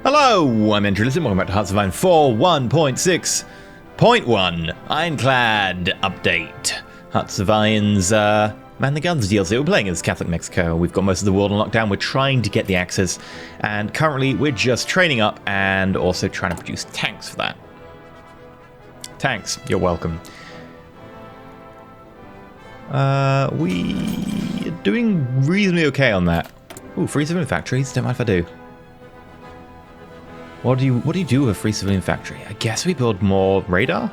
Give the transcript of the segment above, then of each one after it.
Hello, I'm EnterElysium. Welcome back to HoI4 1.6.1 Ironclad update. HoI4's Man the Guns DLC. We're playing as Catholic Mexico. We've got most of the world on lockdown. We're trying to get the axes, and currently we're just training up and also trying to produce tanks for that. Tanks, you're welcome. We are doing reasonably okay on that. Ooh, free civilian factories. Don't mind if I do. What do you do with a free civilian factory? I guess we build more radar?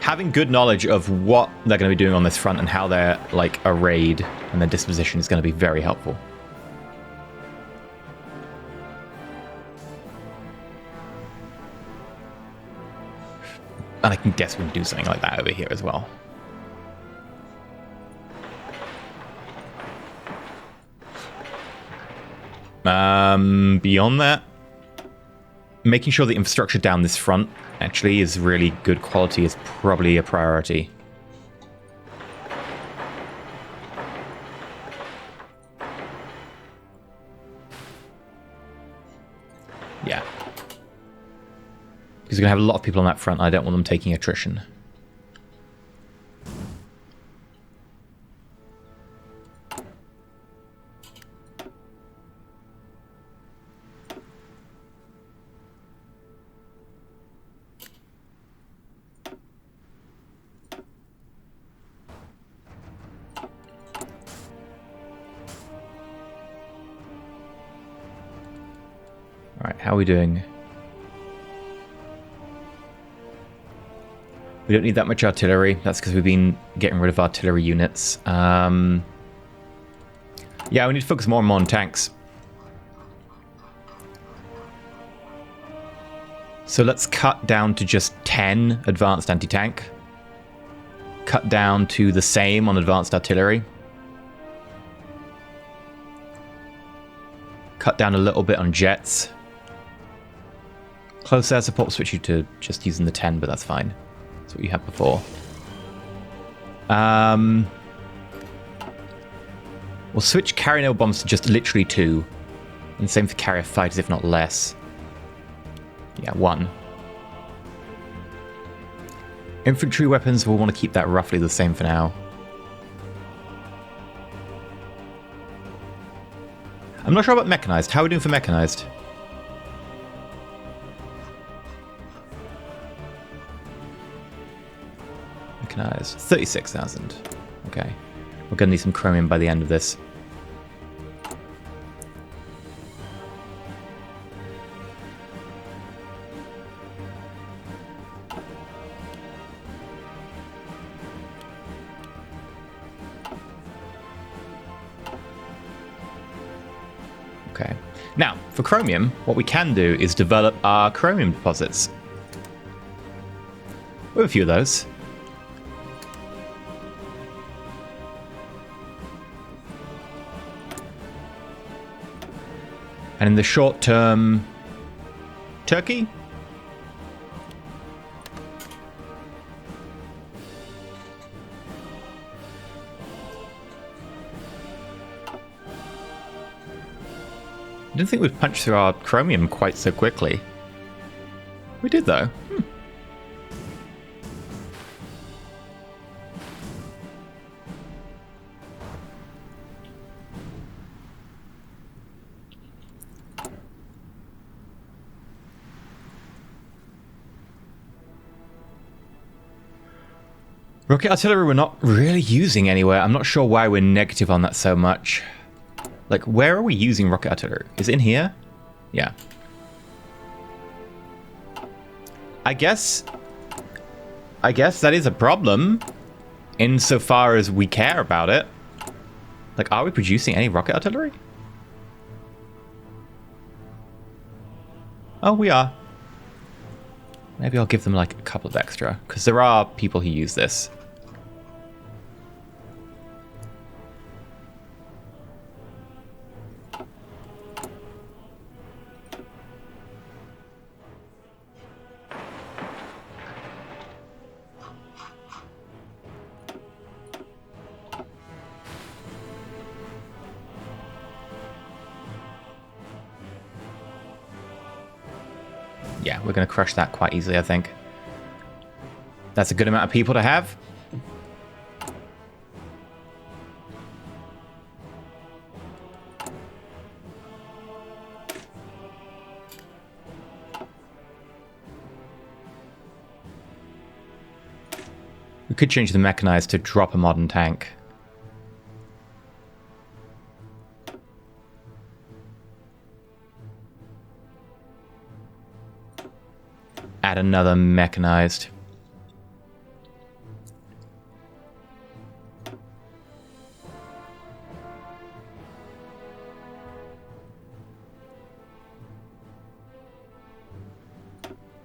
Having good knowledge of what they're going to be doing on this front and how they're like arrayed and their disposition is going to be very helpful. And I can guess we can do something like that over here as well. Beyond that, making sure the infrastructure down this front actually is really good quality is probably a priority. Yeah. Because we're going to have a lot of people on that front. I don't want them taking attrition. Alright, how are we doing? We don't need that much artillery. That's because we've been getting rid of artillery units. Yeah, we need to focus more and more on tanks. So let's cut down to just 10 advanced anti-tank. Cut down to the same on advanced artillery. Cut down a little bit on jets. Close air support, switch you to just using the 10, but that's fine. That's what you had before. We'll switch carrier naval bombs to just literally 2. And same for carrier fighters, if not less. Yeah, 1. Infantry weapons, we'll want to keep that roughly the same for now. I'm not sure about mechanized. How are we doing for mechanized? Mechanized. 36,000. Okay. We're going to need some chromium by the end of this. Okay. Now, for chromium, what we can do is develop our chromium deposits. We have a few of those. And in the short term, Turkey? I didn't think we'd punch through our chromium quite so quickly. We did, though. Rocket artillery we're not really using anywhere. I'm not sure why we're negative on that so much. Like, where are we using rocket artillery? Is it in here? Yeah. I guess that is a problem insofar as we care about it. Like, are we producing any rocket artillery? Oh, we are. Maybe I'll give them like a couple of extra, because there are people who use this. Yeah, we're going to crush that quite easily, I think. That's a good amount of people to have. We could change the mechanized to drop a modern tank. Add another mechanized.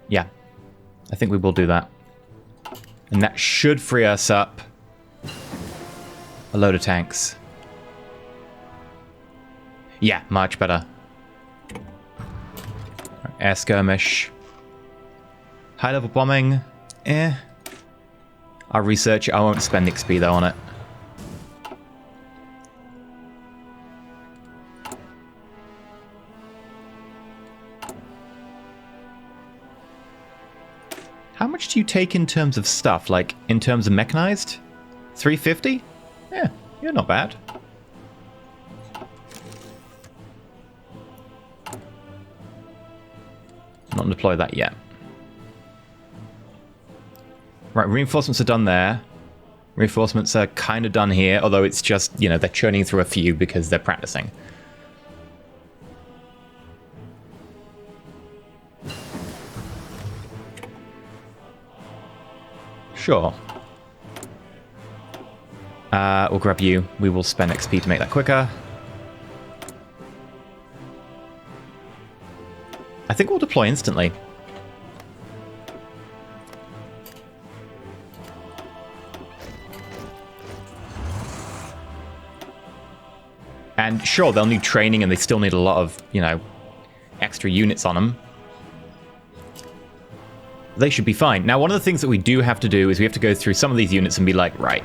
Yeah, I think we will do that. And that should free us up a load of tanks. Yeah, much better. Air skirmish. High-level bombing. I'll research it. I won't spend XP, though, on it. How much do you take in terms of stuff? Like, in terms of mechanized? 350? Yeah, you're not bad. Not deploy that yet. Right, reinforcements are done there. Reinforcements are kind of done here, although it's just, you know, they're churning through a few because they're practicing. Sure. We'll grab you. We will spend XP to make that quicker. I think we'll deploy instantly. And sure, they'll need training and they still need a lot of, you know, extra units on them. They should be fine. Now, one of the things that we do have to do is we have to go through some of these units and be like, right,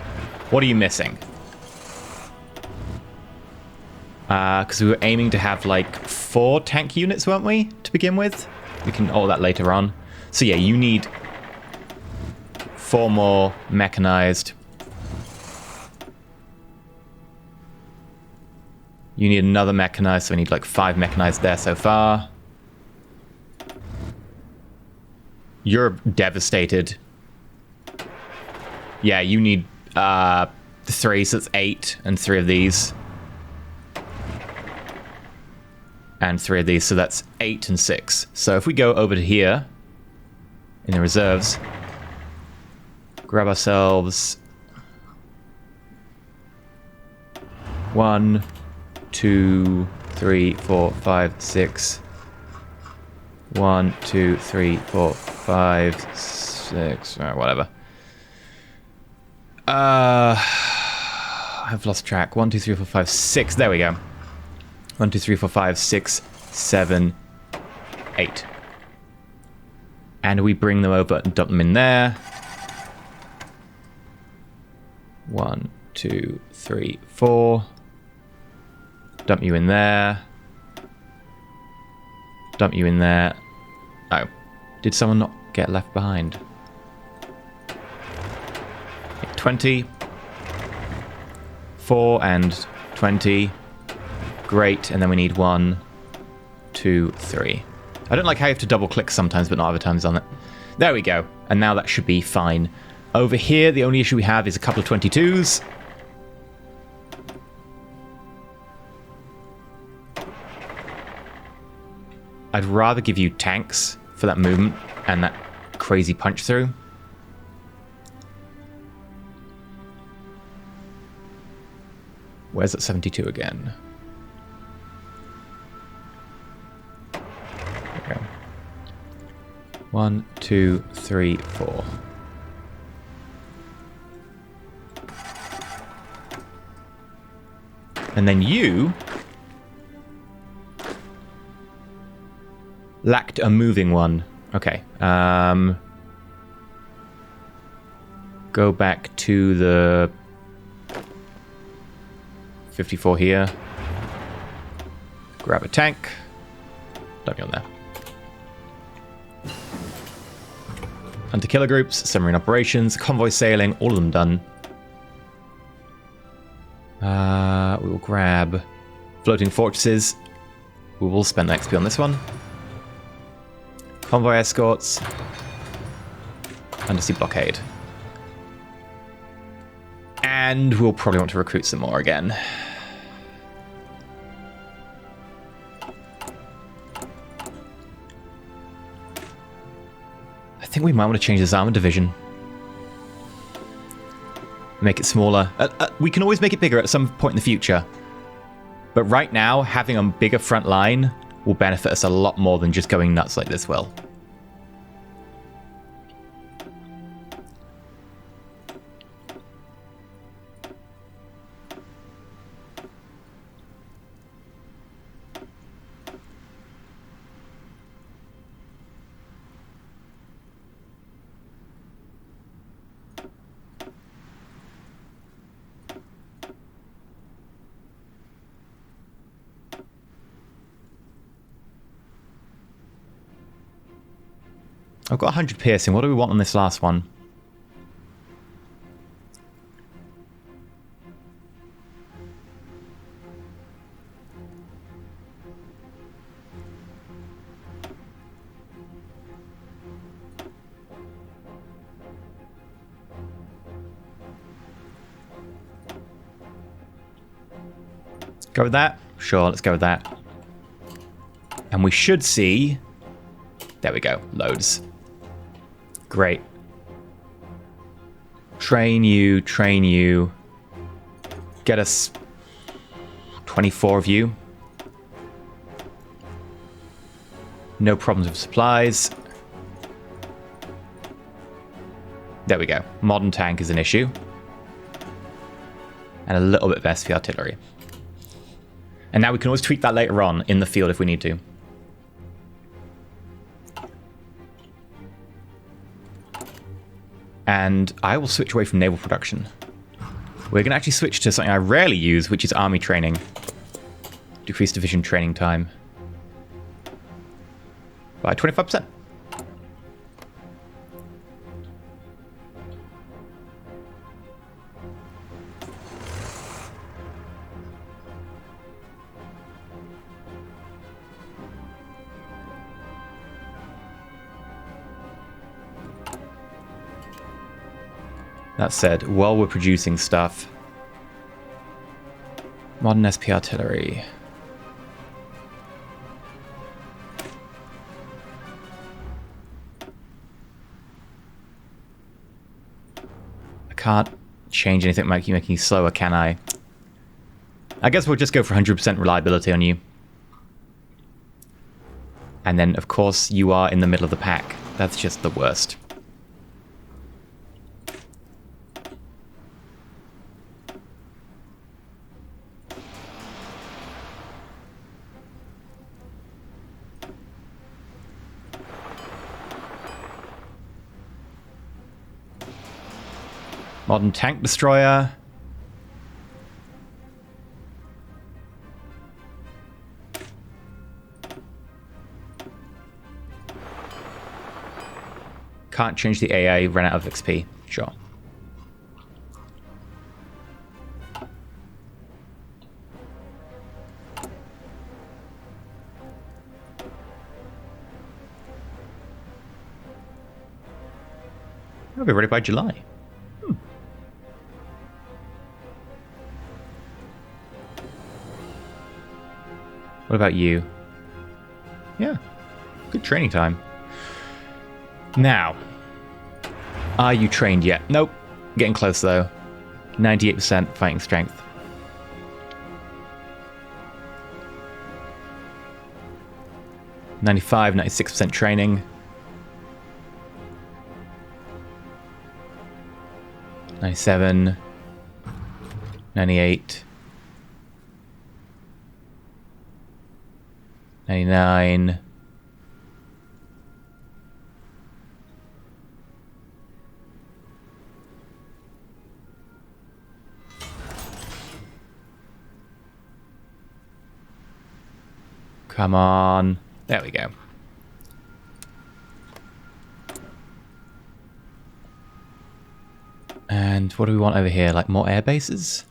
what are you missing? Because we were aiming to have like 4 tank units, weren't we, to begin with? We can all that later on. So yeah, you need 4 more mechanized. You need another mechanized, so we need like 5 mechanized there so far. You're devastated. Yeah, you need 3, so that's 8, and 3 of these. And 3 of these, so that's 8 and 6. So if we go over to here, in the reserves, grab ourselves 1, 2, 3, 4, 5, 6. 1, 2, 3, 4, 5, 6, whatever. I've lost track. 1, 2, 3, 4, 5, 6. There we go. 1, 2, 3, 4, 5, 6, 7, 8. And we bring them over and dump them in there. 1, 2, 3, 4. Dump you in there. Dump you in there. Oh. Did someone not get left behind? 20. 4 and 20. Great. And then we need 1, 2, 3. I don't like how you have to double click sometimes, but not other times on it. There we go. And now that should be fine. Over here, the only issue we have is a couple of 22s. I'd rather give you tanks for that movement and that crazy punch through. Where's that 72 again? Okay. 1, 2, 3, 4. And then you lacked a moving one. Okay. Go back to the 54 here. Grab a tank. Dump you on there. Hunter-killer groups, submarine operations, convoy sailing, all of them done. We will grab floating fortresses. We will spend XP on this one. Convoy escorts. Undersea blockade. And we'll probably want to recruit some more again. I think we might want to change this armor division. Make it smaller. We can always make it bigger at some point in the future. But right now, having a bigger front line will benefit us a lot more than just going nuts like this will. I've got 100 piercing. What do we want on this last one? Go with that? Sure, let's go with that. And we should see... There we go. Loads. Great. Train you, train you. Get us 24 of you. No problems with supplies. There we go. Modern tank is an issue. And a little bit of SP artillery. And now we can always tweak that later on in the field if we need to. And I will switch away from naval production. We're going to actually switch to something I rarely use, which is army training. Decrease division training time by 25%. That said, while we're producing stuff, modern SP artillery. I can't change anything making you slower, can I? I guess we'll just go for 100% reliability on you. And then, of course, you are in the middle of the pack. That's just the worst. Modern tank destroyer. Can't change the AA, ran out of XP. Sure. I'll be ready by July. What about you? Yeah, good training time. Now, are you trained yet? Nope. Getting close though. 98% fighting strength. (95, 96% training. 97, 98. 99. Come on. There we go. And what do we want over here? Like more air bases?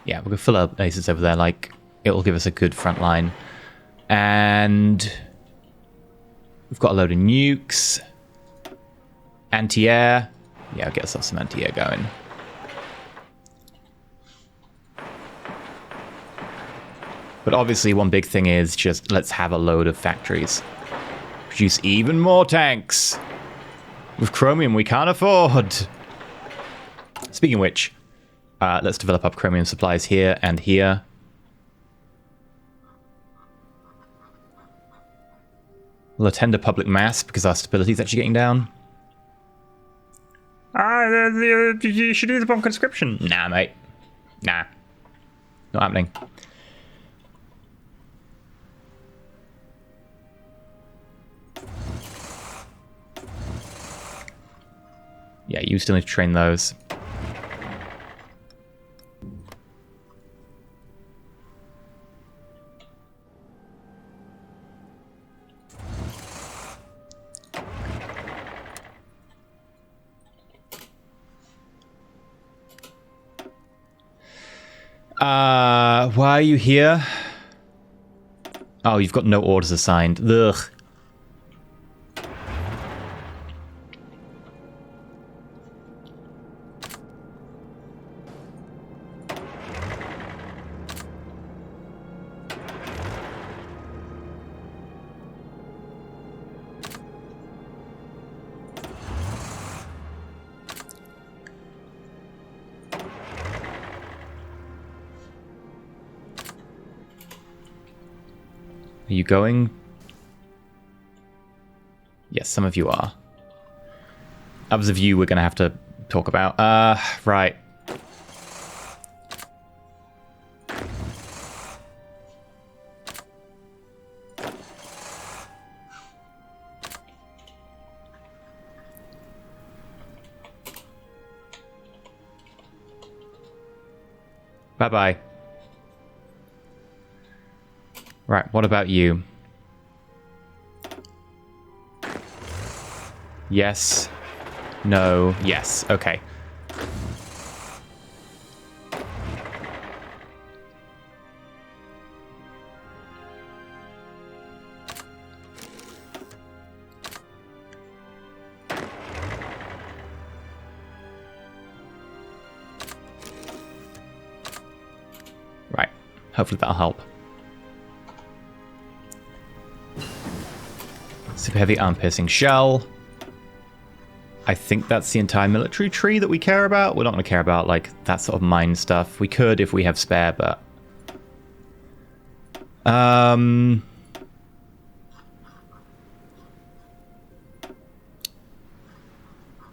Yeah, we're going to fill our bases over there. Like, it'll give us a good front line. And we've got a load of nukes. Anti-air. Yeah, I'll get ourselves some anti-air going. But obviously one big thing is just let's have a load of factories. Produce even more tanks. With chromium we can't afford. Speaking of which, let's develop up chromium supplies here and here. We'll attend a public mass because our stability is actually getting down. You should do the bomb conscription. Nah, mate. Nah. Not happening. Yeah, you still need to train those. Why are you here? Oh, you've got no orders assigned. Ugh. Are you going? Yes, some of you are. Others of you we're going to have to talk about. Right. Bye-bye. Right, what about you? Yes. No. Yes. Okay. Right. Hopefully that'll help. Super heavy arm-piercing shell. I think that's the entire military tree that we care about. We're not going to care about, like, that sort of mine stuff. We could if we have spare, but...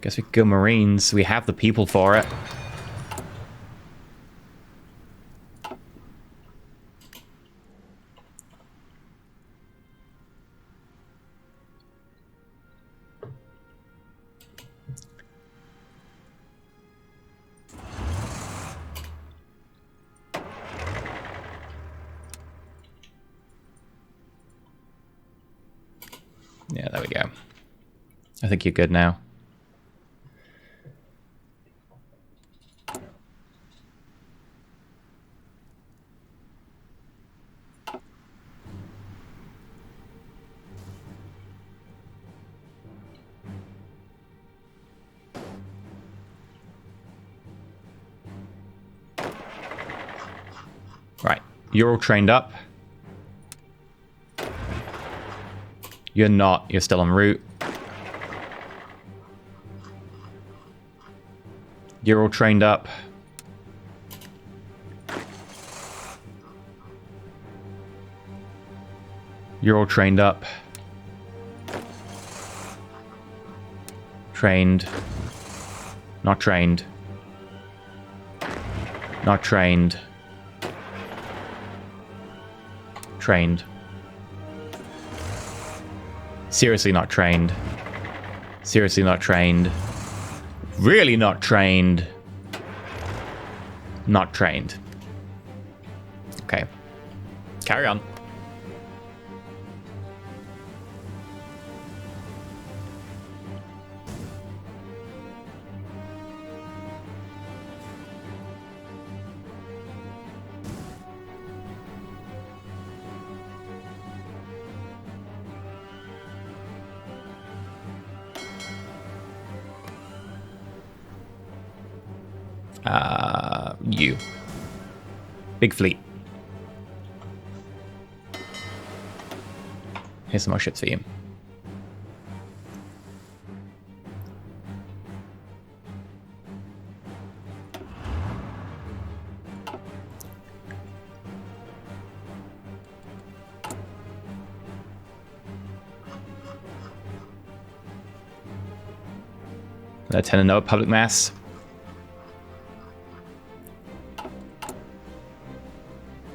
Guess we could go Marines. We have the people for it. Yeah, there we go. I think you're good now. Right, you're all trained up. You're not. You're still en route. You're all trained up. You're all trained up. Trained. Not trained. Not trained. Trained. Seriously not trained. Seriously not trained. Really not trained. Not trained. Okay. Carry on. You. Big fleet. Here's some more ships for you. I tend to know a public mass.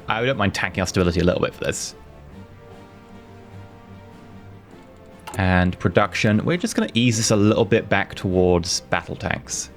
I don't mind tanking our stability a little bit for this. And production, we're just going to ease this a little bit back towards battle tanks.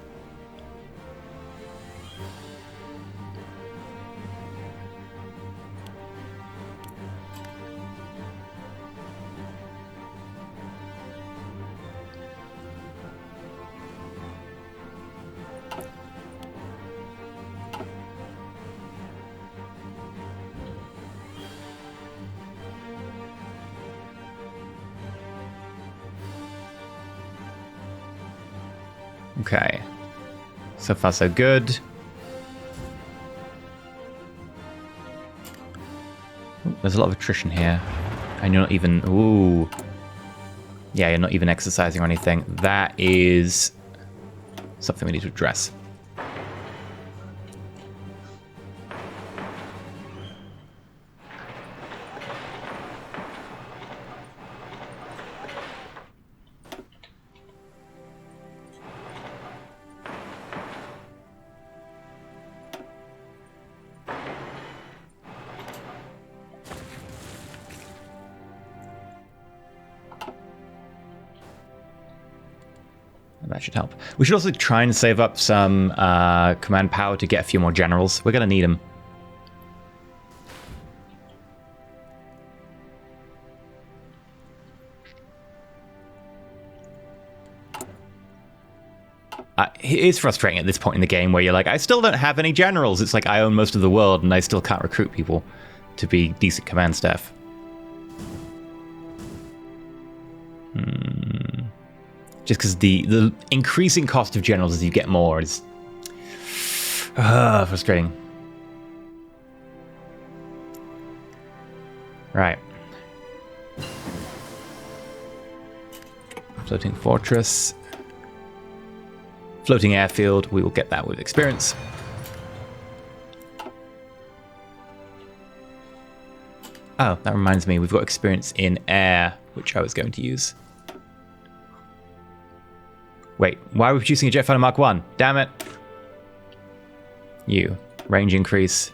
Okay, so far so good. Ooh, there's a lot of attrition here, and you're not even, ooh. Yeah, you're not even exercising or anything. That is something we need to address. That should help. We should also try and save up some command power to get a few more generals. We're going to need them. It is frustrating at this point in the game where you're like, I still don't have any generals. It's like I own most of the world and I still can't recruit people to be decent command staff. Just because the increasing cost of generals as you get more is frustrating. Right. Floating fortress. Floating airfield. We will get that with experience. Oh, that reminds me. We've got experience in air, which I was going to use. Wait, why are we producing a jet fighter Mark 1? Damn it. You. Range increase.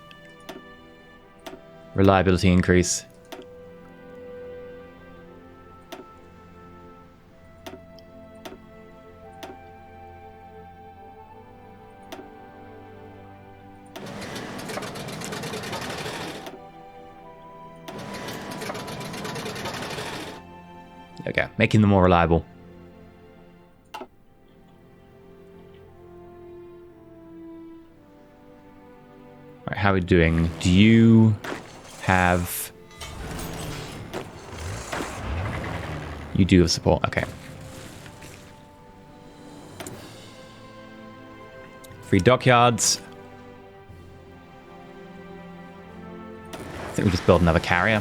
Reliability increase. Okay, making them more reliable. Right, how are we doing? Do you have... You do have support, okay. Free dockyards. I think we just build another carrier.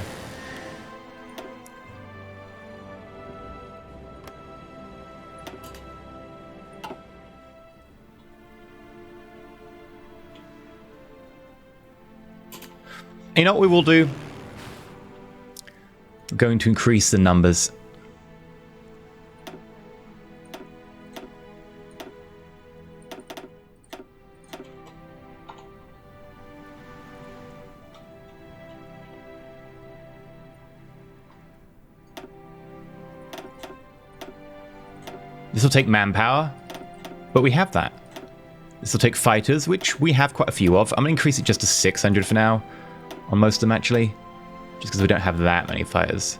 You know what we will do? We're going to increase the numbers. This will take manpower, but we have that. This will take fighters, which we have quite a few of. I'm going to increase it just to 600 for now. On most of them, actually. Just because we don't have that many fighters.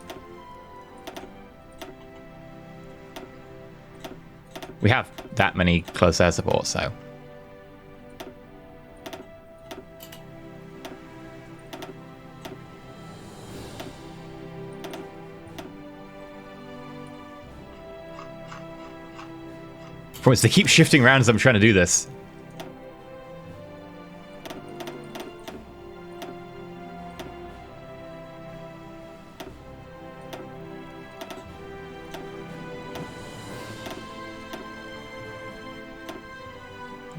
We have that many close air support, so... Of course, they keep shifting around as I'm trying to do this.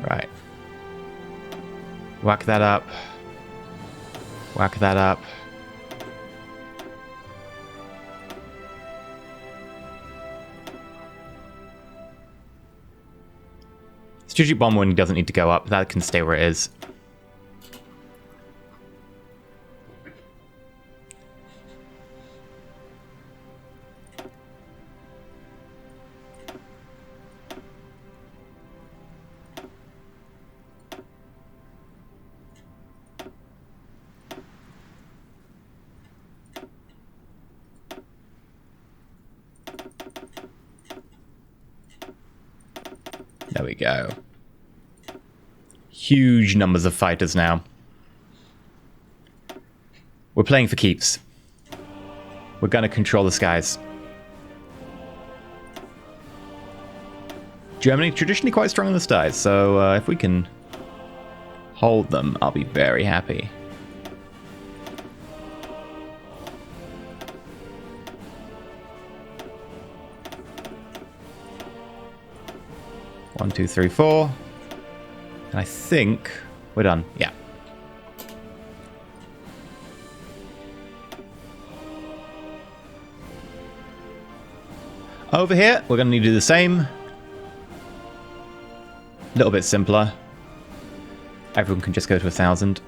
Right. Whack that up. Whack that up. Strategic bomb wing doesn't need to go up. That can stay where it is. There we go. Huge numbers of fighters now. We're playing for keeps. We're going to control the skies. Germany, traditionally quite strong in the skies, so if we can hold them, I'll be very happy. One, two, three, four. And I think we're done. Yeah. Over here, we're going to need to do the same. A little bit simpler. Everyone can just go to 1,000.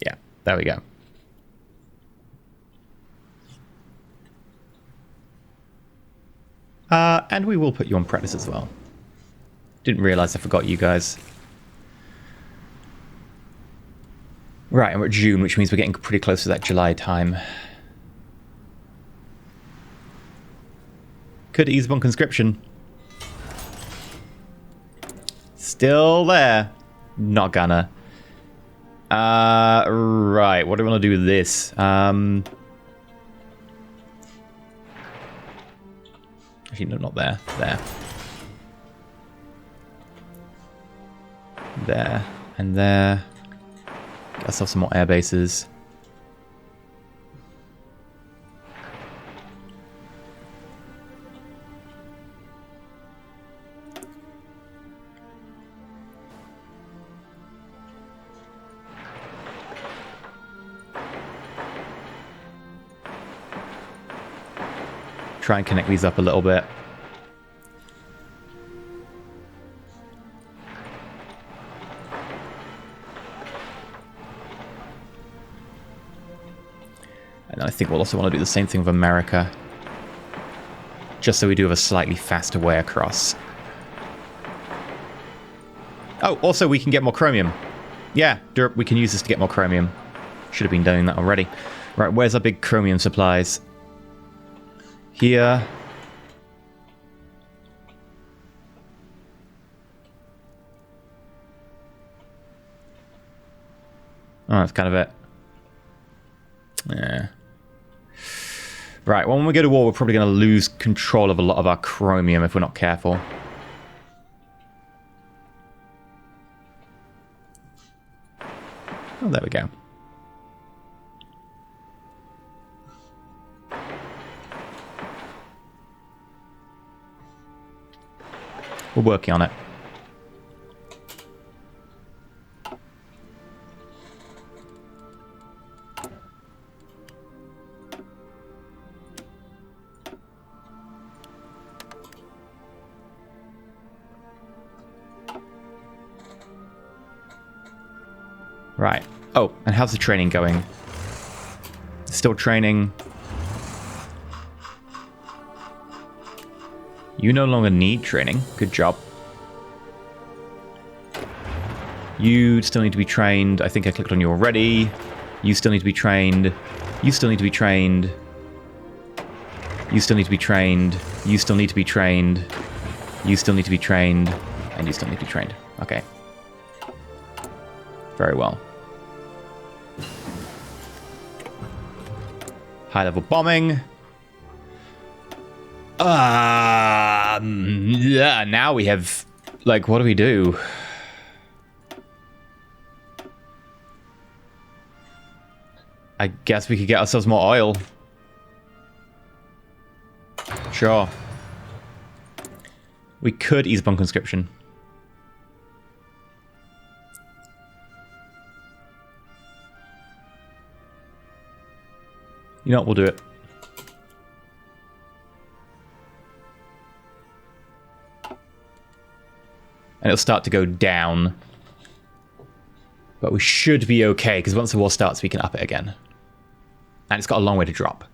Yeah, there we go. And we will put you on practice as well. Didn't realize I forgot you guys. Right, and we're at June, which means we're getting pretty close to that July time. Could ease on conscription. Still there. Not gonna. Right, what do we want to do with this? Actually, no, not there. There. There. And there. Get ourselves some more air bases. Try and connect these up a little bit. And I think we'll also want to do the same thing with America. Just so we do have a slightly faster way across. Oh, also we can get more chromium. Yeah, we can use this to get more chromium. Should have been doing that already. Right, where's our big chromium supplies? Here. Oh, that's kind of it. Yeah. Right, well, when we go to war, we're probably going to lose control of a lot of our chromium if we're not careful. Oh, there we go. We're working on it. Right. Oh, and how's the training going? Still training. You no longer need training. Good job. You still need to be trained. I think I clicked on you already. You still need to be trained. You still need to be trained. You still need to be trained. You still need to be trained. You still need to be trained. And you still need to be trained. Okay. Very well. High-level bombing. Yeah, now we have... Like, what do we do? I guess we could get ourselves more oil. Sure. We could ease upon conscription. You know what, we'll do it. And it'll start to go down. But we should be okay, because once the war starts, we can up it again. And it's got a long way to drop.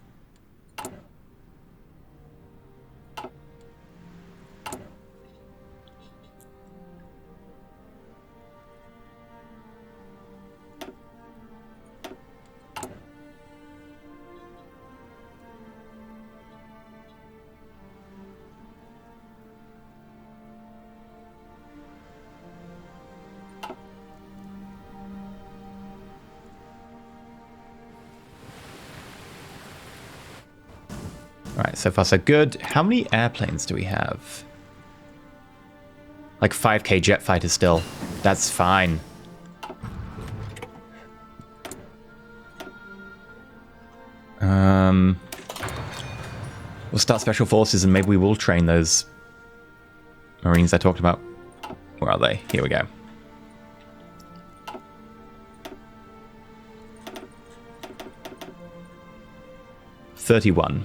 Alright, so far so good. How many airplanes do we have? Like 5k jet fighters still. That's fine. We'll start special forces and maybe we will train those Marines I talked about. Where are they? Here we go. $31.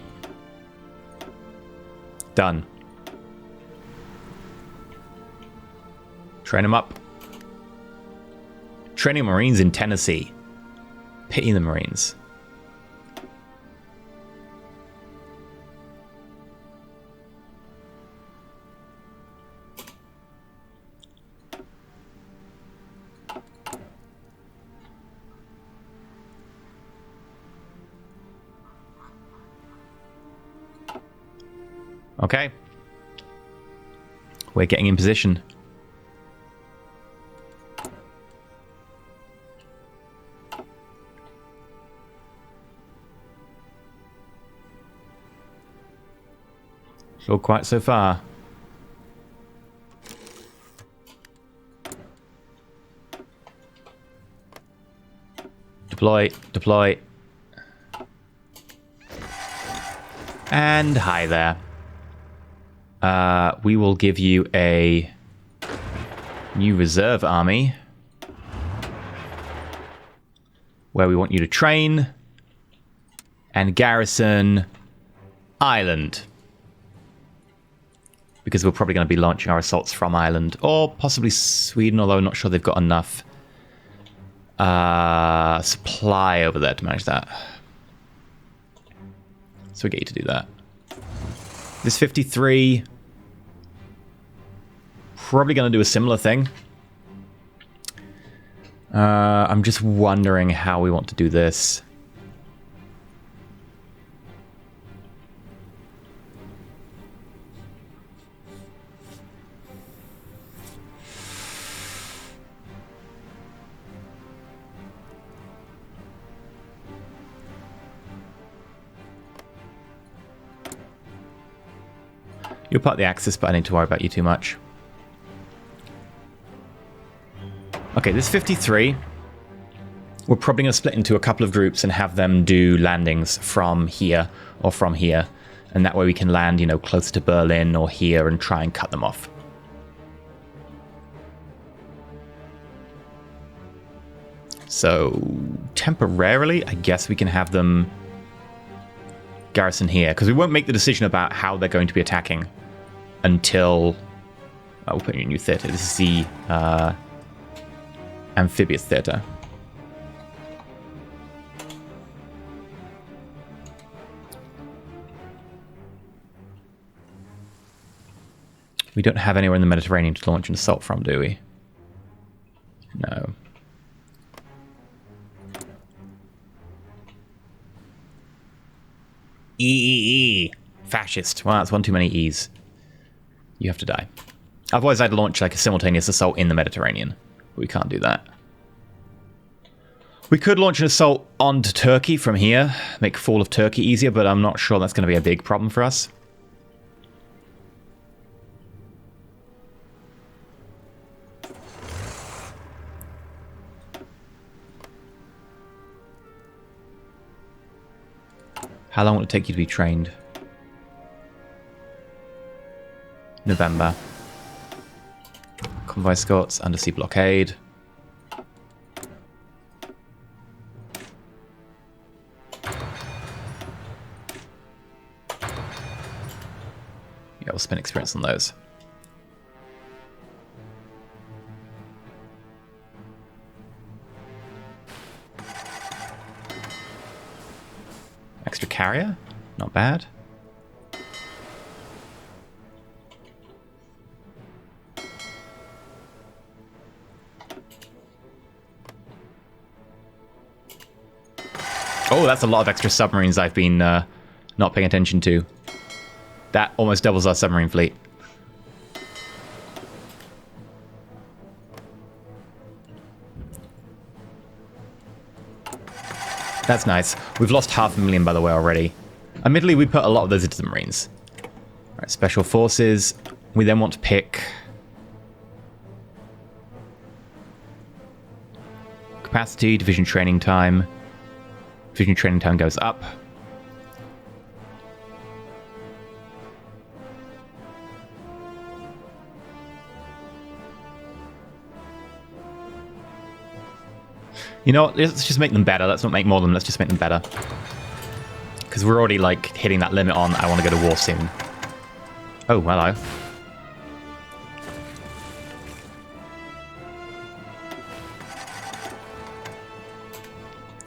Done. Train them up. Training Marines in Tennessee. Pity the Marines. Okay. We're getting in position. So quite so far. Deploy, deploy. And hi there. We will give you a new reserve army where we want you to train and garrison Ireland. Because we're probably going to be launching our assaults from Ireland or possibly Sweden, although I'm not sure they've got enough supply over there to manage that. So we get you to do that. This 53, probably going to do a similar thing. I'm just wondering how we want to do this. You're part of the Axis, but I need to worry about you too much. Okay, this 53, we're probably going to split into a couple of groups and have them do landings from here or from here. And that way we can land, you know, closer to Berlin or here and try and cut them off. So, temporarily, I guess we can have them garrison here, because we won't make the decision about how they're going to be attacking until we'll put in a new theatre. This is the amphibious theatre. We don't have anywhere in the Mediterranean to launch an assault from, do we? No. E. Fascist. Well, that's one too many E's. You have to die. Otherwise, I'd launch like a simultaneous assault in the Mediterranean. We can't do that. We could launch an assault onto Turkey from here, make fall of Turkey easier, but I'm not sure that's going to be a big problem for us. How long will it take you to be trained? November. Convoy escorts, undersea blockade. Yeah, we'll spend experience on those. Extra carrier? Not bad. Oh, that's a lot of extra submarines I've been not paying attention to. That almost doubles our submarine fleet. That's nice. We've lost 500,000 by the way already. Admittedly, we put a lot of those into the Marines. Alright, Special Forces. We then want to pick capacity, division training time. Division training time goes up. You know what, let's just make them better. Let's not make more of them, let's just make them better. Because we're already, like, hitting that limit on I want to go to war soon. Oh, hello.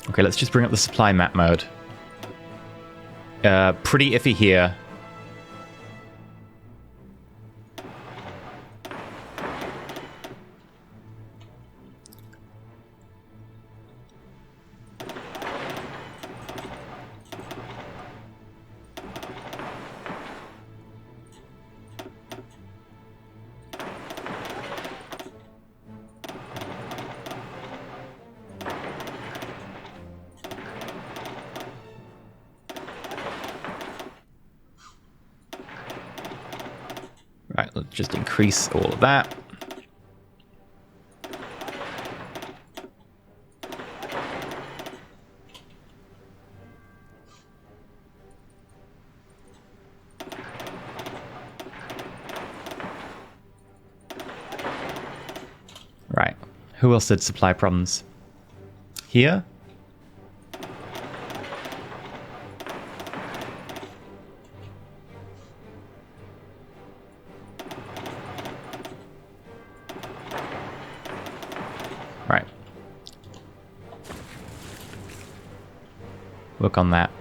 Okay, let's just bring up the supply map mode. Pretty iffy here. Right, let's just increase all of that. Right, who else did supply problems? Here? Right. Look on that.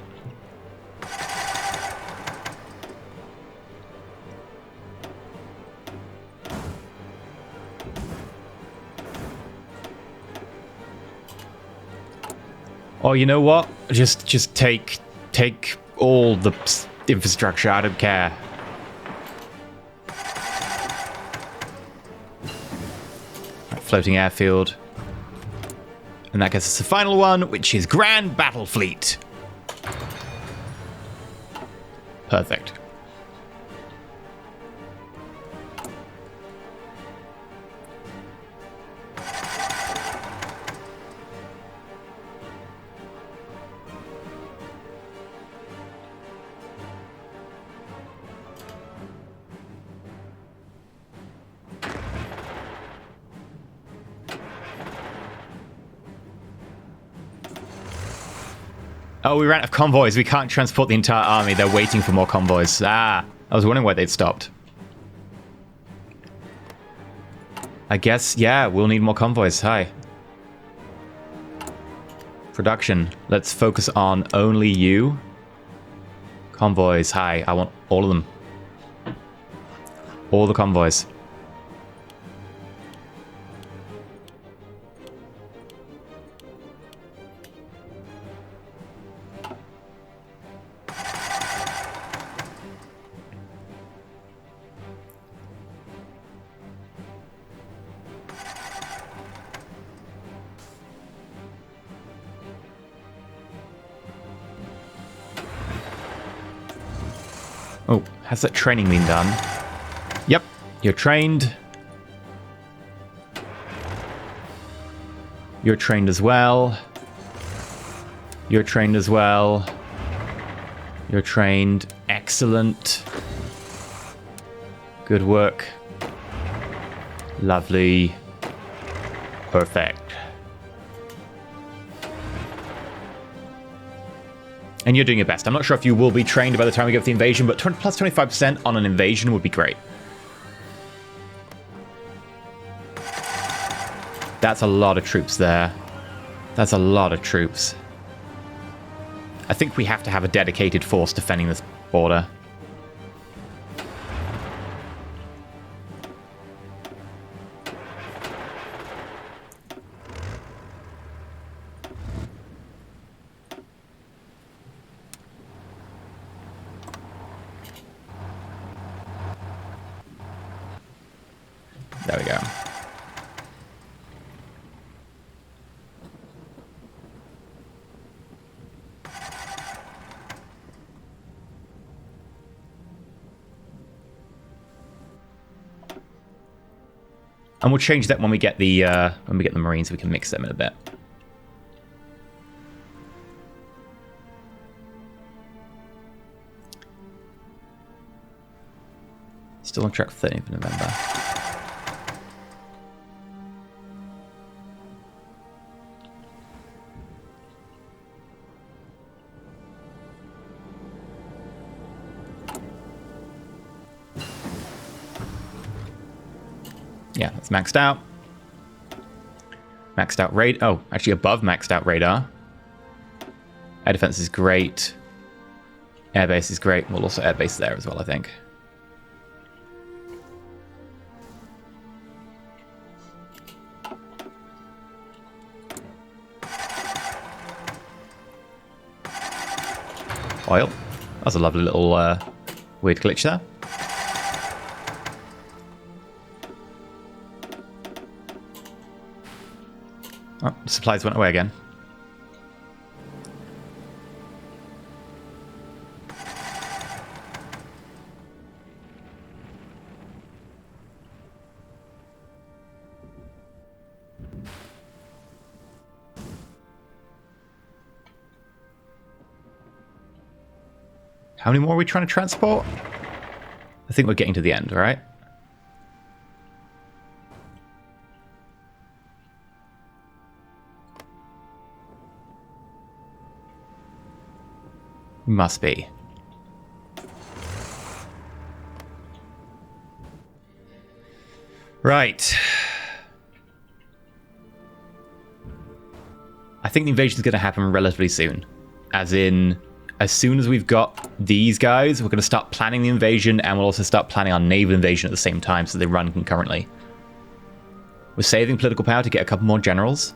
Oh, you know what? Just take all the infrastructure. I don't care. Right, floating airfield. And that gets us the final one, which is Grand Battle Fleet. Perfect. Oh, we ran out of convoys. We can't transport the entire army. They're waiting for more convoys. Ah, I was wondering why they'd stopped. I guess, yeah, we'll need more convoys. Hi. Production. Let's focus on only you. Convoys. Hi. I want all of them. All the convoys. Oh, has that training been done? Yep, you're trained. You're trained as well. You're trained as well. You're trained. Excellent. Good work. Lovely. Perfect. And you're doing your best. I'm not sure if you will be trained by the time we get to the invasion, but plus 25% on an invasion would be great. That's a lot of troops there. That's a lot of troops. I think we have to have a dedicated force defending this border. There we go. And we'll change that when we get the Marines. We can mix them in a bit. Still on track for 13th of November. Yeah, that's maxed out. Maxed out radar. Oh, actually above maxed out radar. Air defense is great. Airbase is great. We'll also airbase there as well, I think. Oil. That's a lovely little weird glitch there. Oh, supplies went away again. How many more are we trying to transport? I think we're getting to the end, all right? Must be. Right. I think the invasion is going to happen relatively soon. As in, as soon as we've got these guys, we're going to start planning the invasion, and we'll also start planning our naval invasion at the same time, so they run concurrently. We're saving political power to get a couple more generals.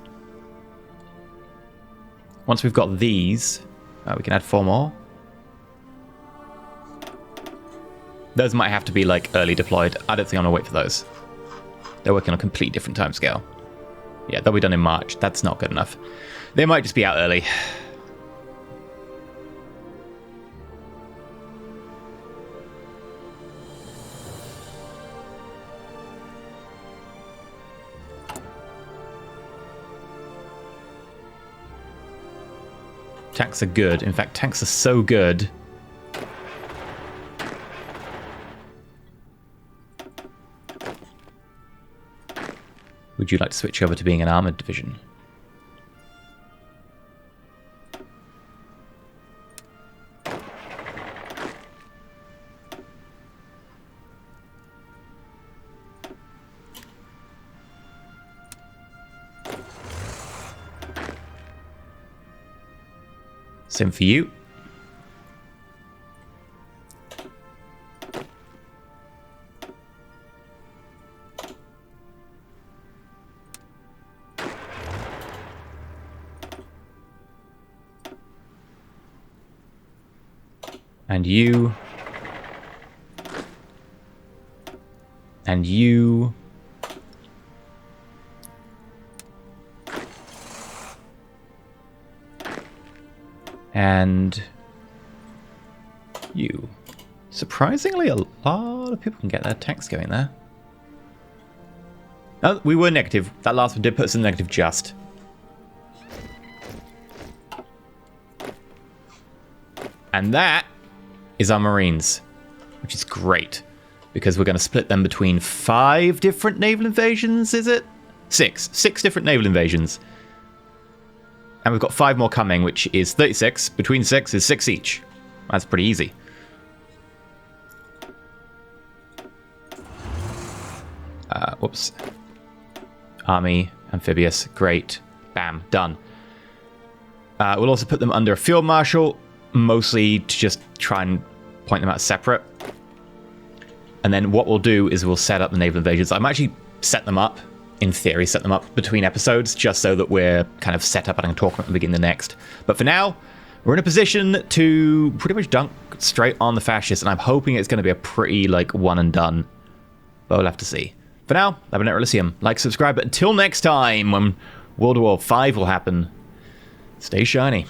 Once we've got these, we can add 4 more. Those might have to be like early deployed. I don't think I'm going to wait for those. They're working on a completely different timescale. Yeah, they'll be done in March. That's not good enough. They might just be out early. Tanks are good. In fact, tanks are so good. Would you like to switch over to being an armored division? Same for you. And you. And you. And you. Surprisingly, a lot of people can get their tanks going there. Oh, we were negative. That last one did put us in negative just. And that is our Marines, which is great, because we're going to split them between 5 different naval invasions, is it? 6 different naval invasions. And we've got 5 more coming, which is 36. Between 6 is 6 each. That's pretty easy. Whoops. Army, amphibious, great. Bam, done. We'll also put them under a field marshal, mostly to just try and point them out separate. And then what we'll do is we'll set up the naval invasions. I'm actually set them up, in theory, set them up between episodes, just so that we're kind of set up and I can talk about them begin the next. But for now, we're in a position to pretty much dunk straight on the fascists, and I'm hoping it's going to be a pretty, like, one and done. But we'll have to see. For now, I've been EnterElysium. Like, subscribe, but until next time, when World War V will happen, stay shiny.